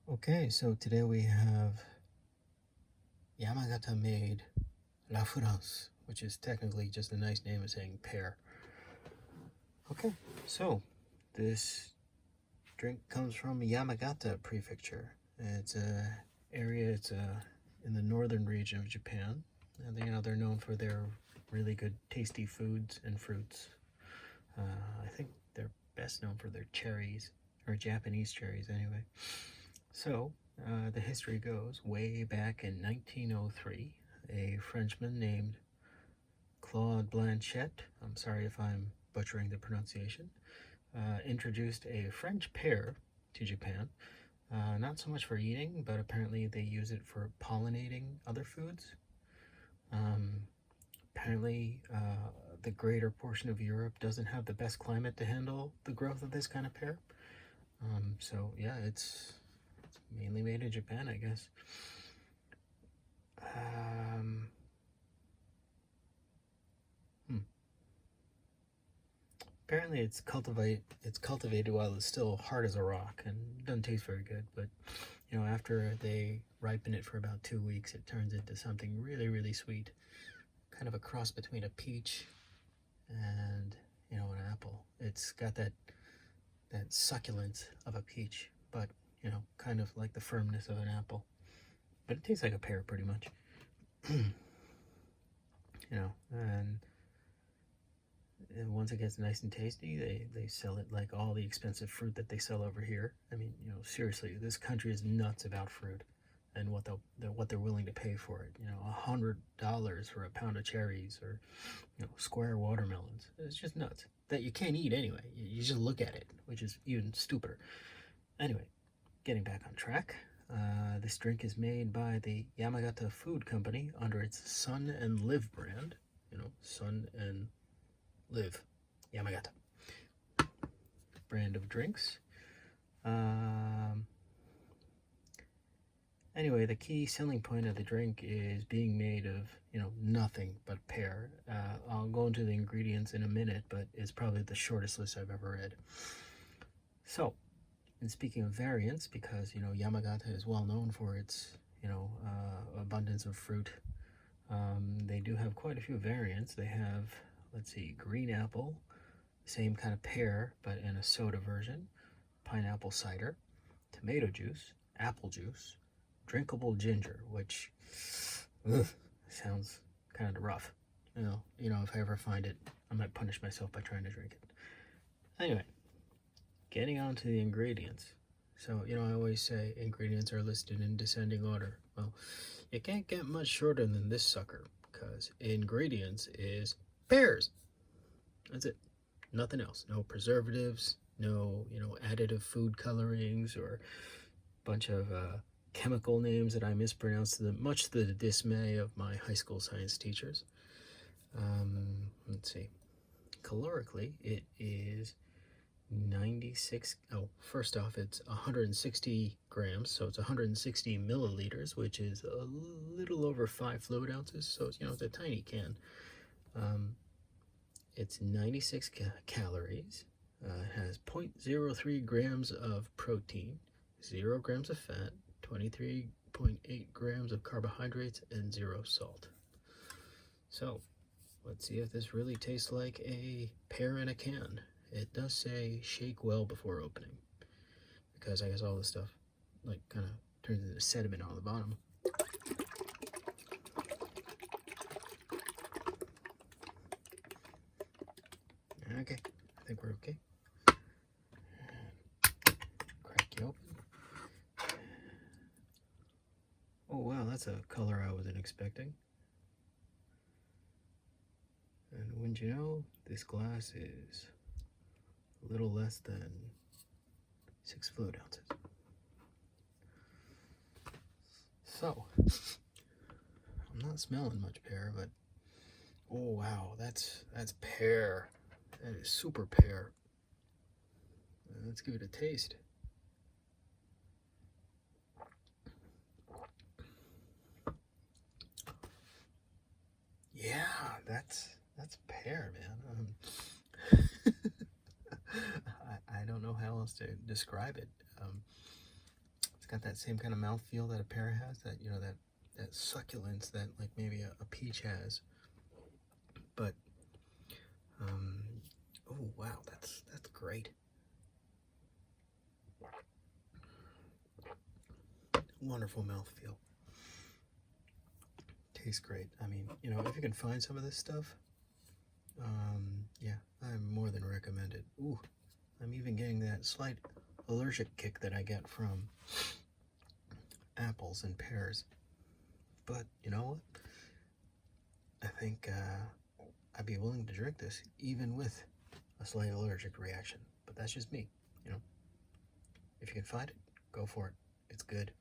Okay, so today we have Yamagata made La France, which is technically just a nice name of saying pear. Okay, so this drink comes from Yamagata Prefecture. It's a area. In the northern region of Japan, and they're known for their really good, tasty foods and fruits. I think they're best known for their cherries, or Japanese cherries, anyway. So, the history goes way back in 1903, a Frenchman named Claude Blanchette, I'm sorry if I'm butchering the pronunciation, introduced a French pear to Japan. Not so much for eating, but apparently they use it for pollinating other foods. Apparently, the greater portion of Europe doesn't have the best climate to handle the growth of this kind of pear. So yeah, it's mainly made in Japan, I guess. Um, hmm. Apparently, it's cultivated while it's still hard as a rock and doesn't taste very good. But after they ripen it for about 2 weeks, it turns into something really, really sweet, kind of a cross between a peach and an apple. It's got that succulence of a peach, but kind of like the firmness of an apple. But it tastes like a pear pretty much. And once it gets nice and tasty, they sell it like all the expensive fruit that they sell over here. I mean, seriously, this country is nuts about fruit and what they're willing to pay for it. $100 for a pound of cherries, or square watermelons. It's just nuts that you can't eat anyway. You just look at it, which is even stupider. Anyway, getting back on track. This drink is made by the Yamagata Food Company under its Sun and Live brand. Sun and Live, Yamagata brand of drinks. Anyway, the key selling point of the drink is being made of, nothing but pear. I'll go into the ingredients in a minute, but it's probably the shortest list I've ever read. So, and speaking of variants, because, Yamagata is well known for its, abundance of fruit, they do have quite a few variants. They have, let's see, green apple, same kind of pear, but in a soda version, pineapple cider, tomato juice, apple juice, drinkable ginger, which sounds kind of rough. If I ever find it, I might punish myself by trying to drink it. Anyway, getting on to the ingredients. So, I always say ingredients are listed in descending order. Well, you can't get much shorter than this sucker, because ingredients is pears. That's it. Nothing else. No preservatives, no, additive food colorings, or a bunch of chemical names that I mispronounced, much to the dismay of my high school science teachers. Let's see. Calorically, it is 96. Oh, first off, it's 160 grams, so it's 160 milliliters, which is a little over 5 fluid ounces. So it's a tiny can. It's 96 calories. It has 0.03 grams of protein, 0 grams of fat, 23.8 grams of carbohydrates, and 0 salt. So, let's see if this really tastes like a pear in a can. It does say shake well before opening, because I guess all this stuff kind of turns into sediment on the bottom. Okay, I think we're okay. Crack you open. Oh wow, that's a color I wasn't expecting. And wouldn't you know, this glass is a little less than 6 fluid ounces. So, I'm not smelling much pear, but oh wow, that's pear. That is super pear. Let's give it a taste. Yeah, that's pear, man. I don't know how else to describe it. got that same kind of mouthfeel that a pear has, that, you know, that succulence that like maybe a peach has. But oh wow, that's great. Wonderful mouthfeel. Tastes great. I mean, you know, if you can find some of this stuff, yeah, I more than recommend it. Ooh, I'm even getting that slight allergic kick that I get from apples and pears. But you know what? I think I'd be willing to drink this even with a slight allergic reaction. But that's just me, you know. If you can find it, go for it. It's good.